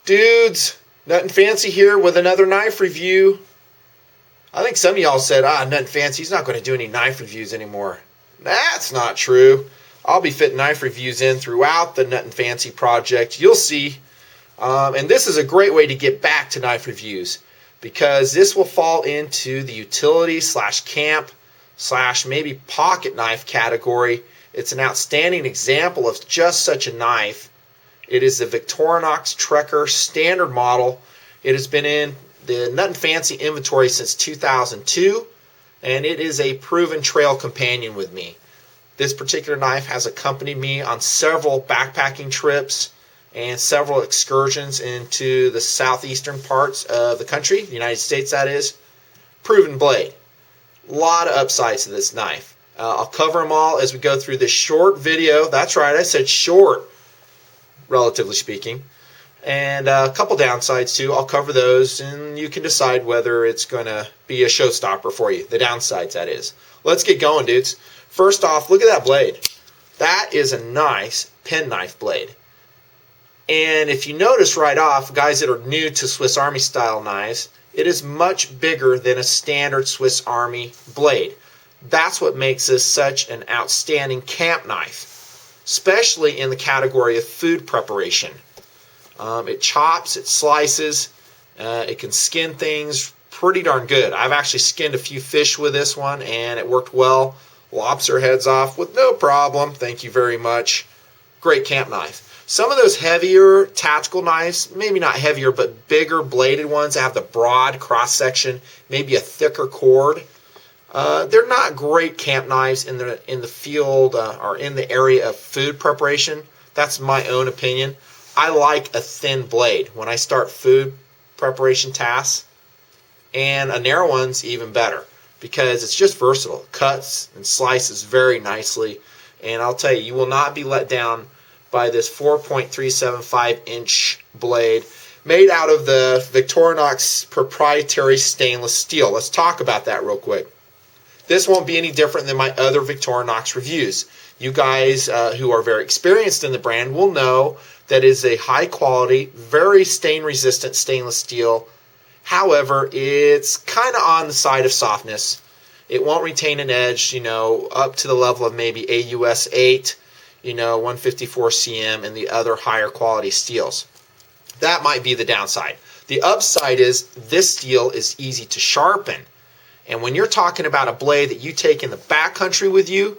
Dudes, Nutnfancy here with another knife review. I think some of y'all said, Nutnfancy's not going to do any knife reviews anymore. That's not true. I'll be fitting knife reviews in throughout the Nutnfancy project. You'll see. And this is a great way to get back to knife reviews because this will fall into the utility / camp / maybe pocket knife category. It's an outstanding example of just such a knife. It is the Victorinox Trekker standard model. It has been in the Nutnfancy inventory since 2002, and it is a proven trail companion with me. This particular knife has accompanied me on several backpacking trips and several excursions into the southeastern parts of the country, the United States that is. Proven blade. A lot of upsides to this knife. I'll cover them all as we go through this short video. That's right, I said short, relatively speaking. And a couple downsides too. I'll cover those and you can decide whether it's going to be a showstopper for you. The downsides, that is. Let's get going, dudes. First off, look at that blade. That is a nice penknife blade. And if you notice right off, guys that are new to Swiss Army style knives, it is much bigger than a standard Swiss Army blade. That's what makes this such an outstanding camp knife, especially in the category of food preparation. It chops, it slices, it can skin things pretty darn good. I've actually skinned a few fish with this one and it worked well. Lobster heads off with no problem. Thank you very much. Great camp knife. Some of those heavier tactical knives, maybe not heavier, but bigger bladed ones that have the broad cross section, maybe a thicker cord. They're not great camp knives in the field or in the area of food preparation. That's my own opinion. I like a thin blade when I start food preparation tasks, and a narrow one's even better because it's just versatile. It cuts and slices very nicely, and I'll tell you, you will not be let down by this 4.375-inch blade made out of the Victorinox proprietary stainless steel. Let's talk about that real quick. This won't be any different than my other Victorinox reviews. You guys who are very experienced in the brand will know that it is a high quality, very stain resistant stainless steel. However, it's kind of on the side of softness. It won't retain an edge, up to the level of maybe AUS 8, 154 cm and the other higher quality steels. That might be the downside. The upside is this steel is easy to sharpen. And when you're talking about a blade that you take in the backcountry with you,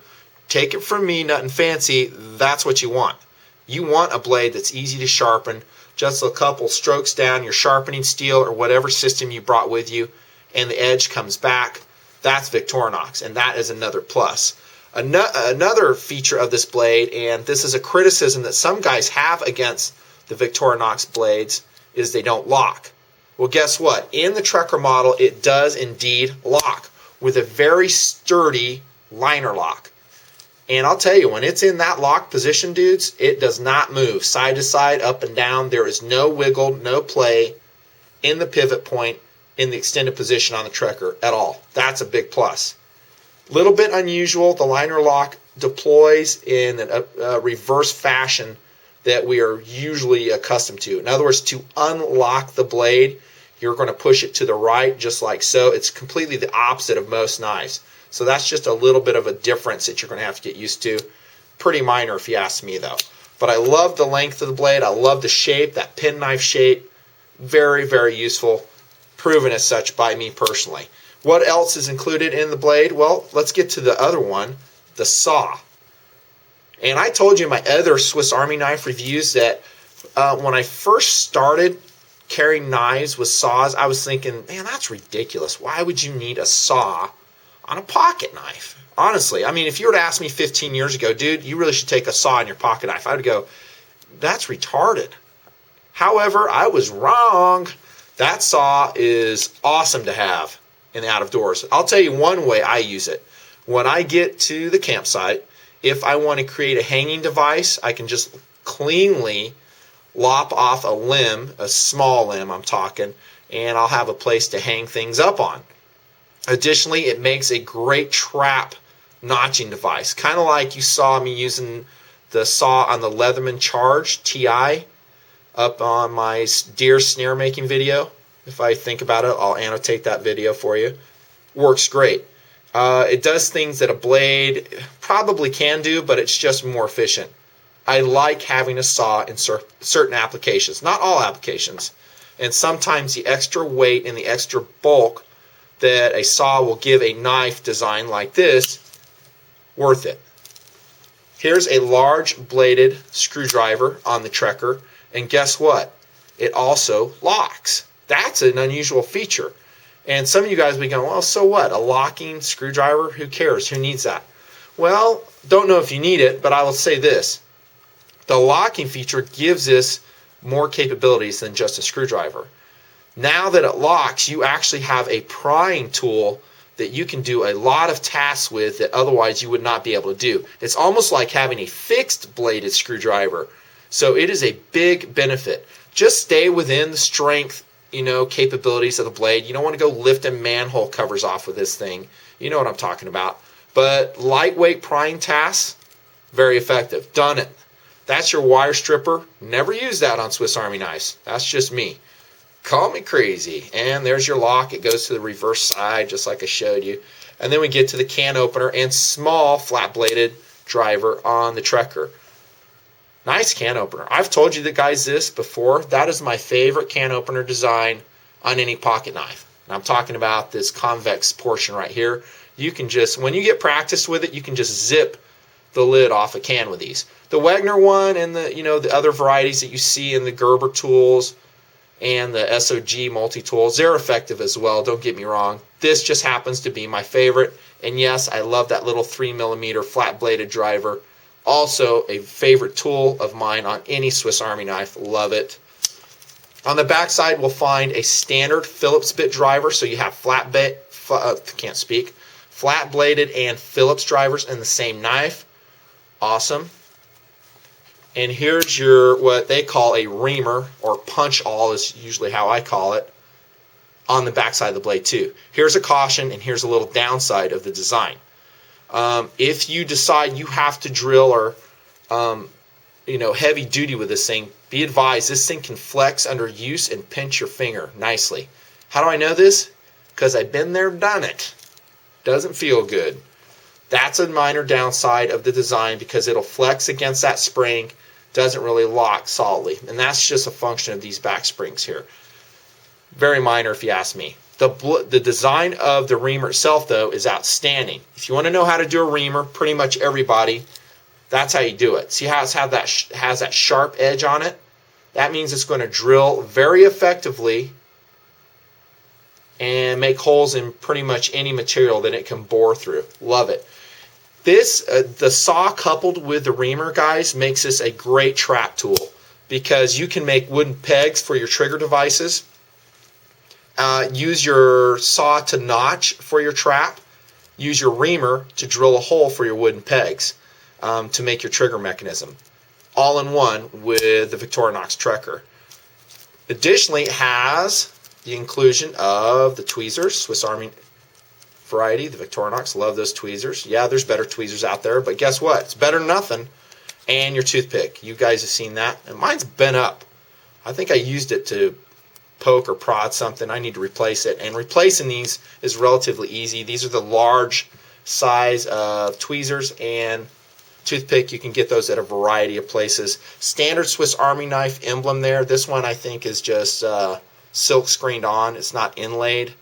take it from me, Nutnfancy, that's what you want. You want a blade that's easy to sharpen, just a couple strokes down your sharpening steel or whatever system you brought with you, and the edge comes back. That's Victorinox, and that is another plus. Another feature of this blade, and this is a criticism that some guys have against the Victorinox blades, is they don't lock. Well, guess what? In the Trekker model, it does indeed lock with a very sturdy liner lock. And I'll tell you, when it's in that locked position, dudes, it does not move side to side, up and down. There is no wiggle, no play in the pivot point in the extended position on the Trekker at all. That's a big plus. Little bit unusual, the liner lock deploys in a reverse fashion that we are usually accustomed to. In other words, to unlock the blade, you're going to push it to the right just like so. It's completely the opposite of most knives. So that's just a little bit of a difference that you're going to have to get used to. Pretty minor if you ask me though. But I love the length of the blade. I love the shape, that penknife shape. Very, very useful. Proven as such by me personally. What else is included in the blade? Well, let's get to the other one, the saw. And I told you in my other Swiss Army knife reviews that when I first started carrying knives with saws, I was thinking, man, that's ridiculous. Why would you need a saw on a pocket knife? Honestly, I mean, if you were to ask me 15 years ago, dude, you really should take a saw in your pocket knife, I would go, that's retarded. However, I was wrong. That saw is awesome to have in the out of doors. I'll tell you one way I use it. When I get to the campsite, if I want to create a hanging device, I can just cleanly lop off a limb, a small limb I'm talking, and I'll have a place to hang things up on. Additionally, it makes a great trap notching device, kind of like you saw me using the saw on the Leatherman Charge TI. up on my deer snare making video. If I think about it, I'll annotate that video for you. Works great. It does things that a blade probably can do, but it's just more efficient. I like having a saw in certain applications, not all applications. And sometimes the extra weight and the extra bulk that a saw will give a knife design like this, worth it. Here's a large bladed screwdriver on the Trekker, and guess what? It also locks. That's an unusual feature. And some of you guys will be going, well, so what? A locking screwdriver? Who cares? Who needs that? Well, don't know if you need it, but I will say this. The locking feature gives this more capabilities than just a screwdriver. Now that it locks, you actually have a prying tool that you can do a lot of tasks with that otherwise you would not be able to do. It's almost like having a fixed bladed screwdriver. So it is a big benefit. Just stay within the strength, capabilities of the blade. You don't want to go lifting manhole covers off with this thing. You know what I'm talking about. But lightweight prying tasks, very effective. Done it. That's your wire stripper. Never use that on Swiss Army knives. That's just me. Call me crazy. And there's your lock. It goes to the reverse side just like I showed you. And then we get to the can opener and small flat-bladed driver on the Trekker. Nice can opener. I've told you guys this before. That is my favorite can opener design on any pocket knife. And I'm talking about this convex portion right here. You can just, when you get practiced with it, you can just zip the lid off a can with these. The Wegner one and the other varieties that you see in the Gerber tools and the SOG multi-tools, they're effective as well, don't get me wrong. This just happens to be my favorite. And yes, I love that little 3mm flat-bladed driver. Also a favorite tool of mine on any Swiss Army knife. Love it. On the back side, we'll find a standard Phillips bit driver. So you have flat-bladed and Phillips drivers in the same knife. Awesome. And here's your, what they call a reamer, or punch-all is usually how I call it, on the back side of the blade too. Here's a caution, and here's a little downside of the design. If you decide you have to drill or heavy duty with this thing, be advised this thing can flex under use and pinch your finger nicely. How do I know this? Because I've been there, done it. Doesn't feel good. That's a minor downside of the design because it'll flex against that spring, doesn't really lock solidly, and that's just a function of these back springs here. Very minor if you ask me. The design of the reamer itself, though, is outstanding. If you want to know how to do a reamer, pretty much everybody, that's how you do it. See how it has that sharp edge on it? That means it's going to drill very effectively and make holes in pretty much any material that it can bore through. Love it. The saw coupled with the reamer, guys, makes this a great trap tool because you can make wooden pegs for your trigger devices. Use your saw to notch for your trap. Use your reamer to drill a hole for your wooden pegs to make your trigger mechanism. All in one with the Victorinox Trekker. Additionally, it has the inclusion of the tweezers, Swiss Army variety, the Victorinox. Love those tweezers. Yeah, there's better tweezers out there, but guess what? It's better than nothing. And your toothpick. You guys have seen that. And mine's bent up. I think I used it to poke or prod something. I need to replace it. And replacing these is relatively easy. These are the large size of tweezers and toothpick. You can get those at a variety of places. Standard Swiss Army knife emblem there. This one I think is just silk screened on. It's not inlaid.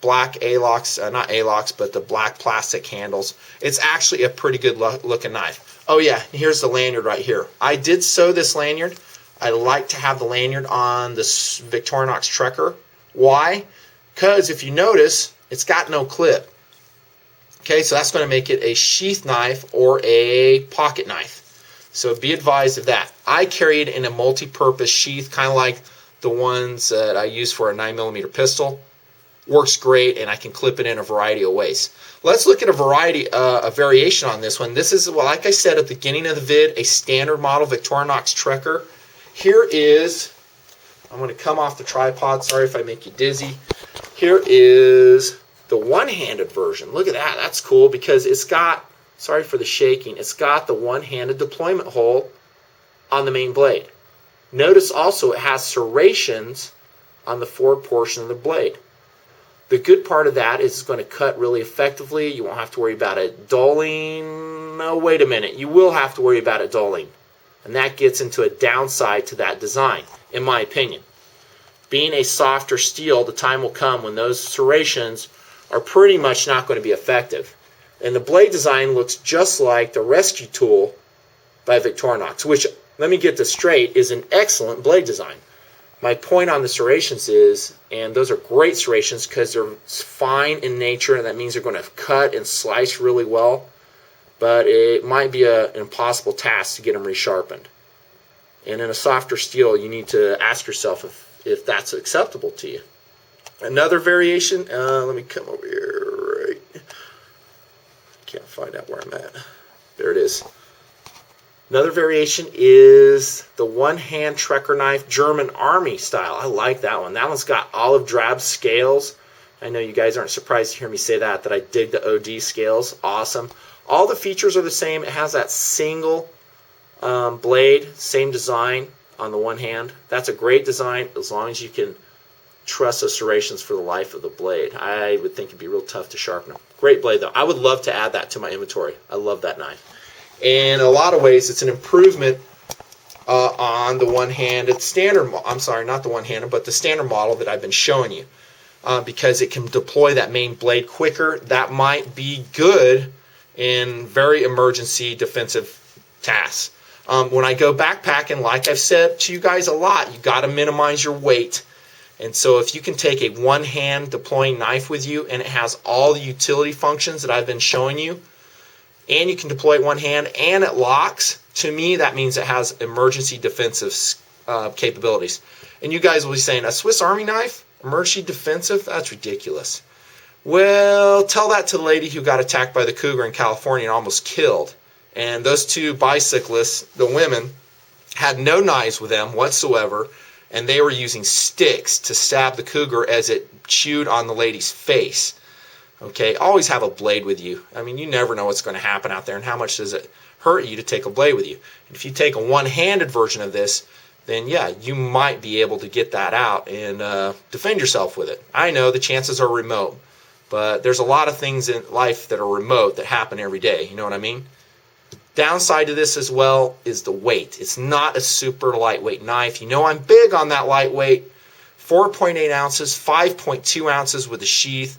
Black A-locks, not A-locks, but the black plastic handles. It's actually a pretty good looking knife. Oh yeah, here's the lanyard right here. I did sew this lanyard. I like to have the lanyard on this Victorinox Trekker. Why? Because if you notice, it's got no clip. Okay, so that's going to make it a sheath knife or a pocket knife. So be advised of that. I carry it in a multi-purpose sheath, kind of like the ones that I use for a 9mm pistol. Works great, and I can clip it in a variety of ways. Let's look at a variation on this one. This is, well, like I said at the beginning of the vid, a standard model Victorinox Trekker. Here is, I'm going to come off the tripod. Sorry if I make you dizzy. Here is the one-handed version. Look at that. That's cool because it's got, sorry for the shaking, it's got the one-handed deployment hole on the main blade. Notice also it has serrations on the forward portion of the blade. The good part of that is it's going to cut really effectively. You won't have to worry about it dulling. No, wait a minute. You will have to worry about it dulling. And that gets into a downside to that design, in my opinion. Being a softer steel, the time will come when those serrations are pretty much not going to be effective. And the blade design looks just like the Rescue Tool by Victorinox, which, let me get this straight, is an excellent blade design. My point on the serrations is, and those are great serrations because they're fine in nature, and that means they're going to cut and slice really well, but it might be an impossible task to get them resharpened. And in a softer steel, you need to ask yourself if that's acceptable to you. Another variation, let me come over here, right, can't find out where I'm at. There it is. Another variation is the one-hand Trekker knife, German Army style. I like that one. That one's got olive drab scales. I know you guys aren't surprised to hear me say that I dig the OD scales. Awesome. All the features are the same. It has that single blade, same design on the one hand. That's a great design as long as you can trust the serrations for the life of the blade. I would think it'd be real tough to sharpen them. Great blade though. I would love to add that to my inventory. I love that knife. In a lot of ways, it's an improvement on the one-handed standard. I'm sorry, not the one-handed, but the standard model that I've been showing you, because it can deploy that main blade quicker. That might be good in very emergency defensive tasks. When I go backpacking, like I've said to you guys a lot, you got to minimize your weight. And so if you can take a one-hand deploying knife with you and it has all the utility functions that I've been showing you, and you can deploy it one hand and it locks, to me that means it has emergency defensive capabilities. And you guys will be saying, a Swiss Army knife? Emergency defensive? That's ridiculous. Well, tell that to the lady who got attacked by the cougar in California and almost killed. And those two bicyclists, the women, had no knives with them whatsoever, and they were using sticks to stab the cougar as it chewed on the lady's face. Okay, always have a blade with you. I mean, you never know what's going to happen out there, and how much does it hurt you to take a blade with you. And if you take a one-handed version of this, then yeah, you might be able to get that out and defend yourself with it. I know the chances are remote, but there's a lot of things in life that are remote that happen every day. You know what I mean? Downside to this as well is the weight. It's not a super lightweight knife. You know I'm big on that lightweight. 4.8 ounces, 5.2 ounces with the sheath.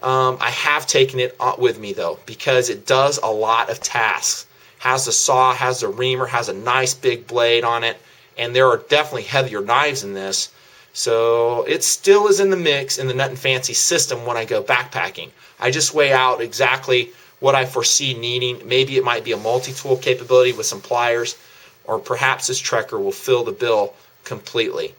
I have taken it with me though, because it does a lot of tasks. Has the saw, has the reamer, has a nice big blade on it, and there are definitely heavier knives in this. So it still is in the mix in the Nutnfancy system when I go backpacking. I just weigh out exactly what I foresee needing. Maybe it might be a multi-tool capability with some pliers, or perhaps this Trekker will fill the bill completely.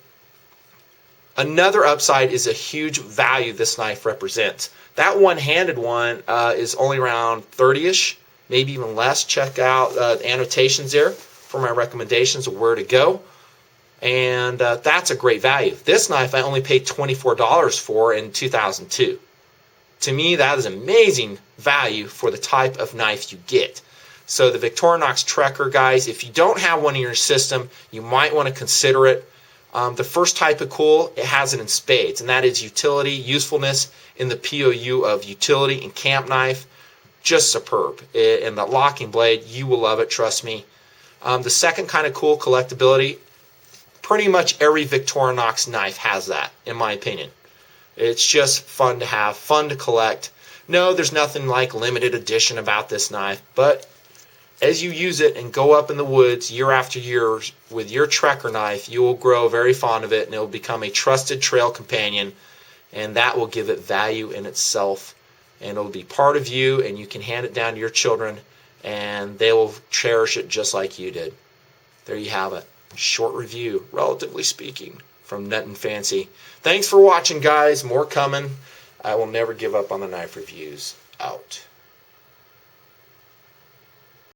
Another upside is a huge value this knife represents. That one-handed one is only around 30-ish, maybe even less. Check out the annotations there for my recommendations of where to go. And that's a great value. This knife I only paid $24 for in 2002. To me, that is amazing value for the type of knife you get. So the Victorinox Trekker, guys, if you don't have one in your system, you might want to consider it. The first type of cool, it has it in spades, and that is utility, usefulness in the POU of utility and camp knife. Just superb. And the locking blade, you will love it, trust me. The second kind of cool, collectability, pretty much every Victorinox knife has that, in my opinion. It's just fun to have, fun to collect. No, there's nothing like limited edition about this knife, but as you use it and go up in the woods year after year with your Trekker knife, you will grow very fond of it, and it will become a trusted trail companion, and that will give it value in itself, and it will be part of you, and you can hand it down to your children, and they will cherish it just like you did. There you have it. Short review, relatively speaking, from Nutnfancy. Thanks for watching, guys. More coming. I will never give up on the knife reviews. Out.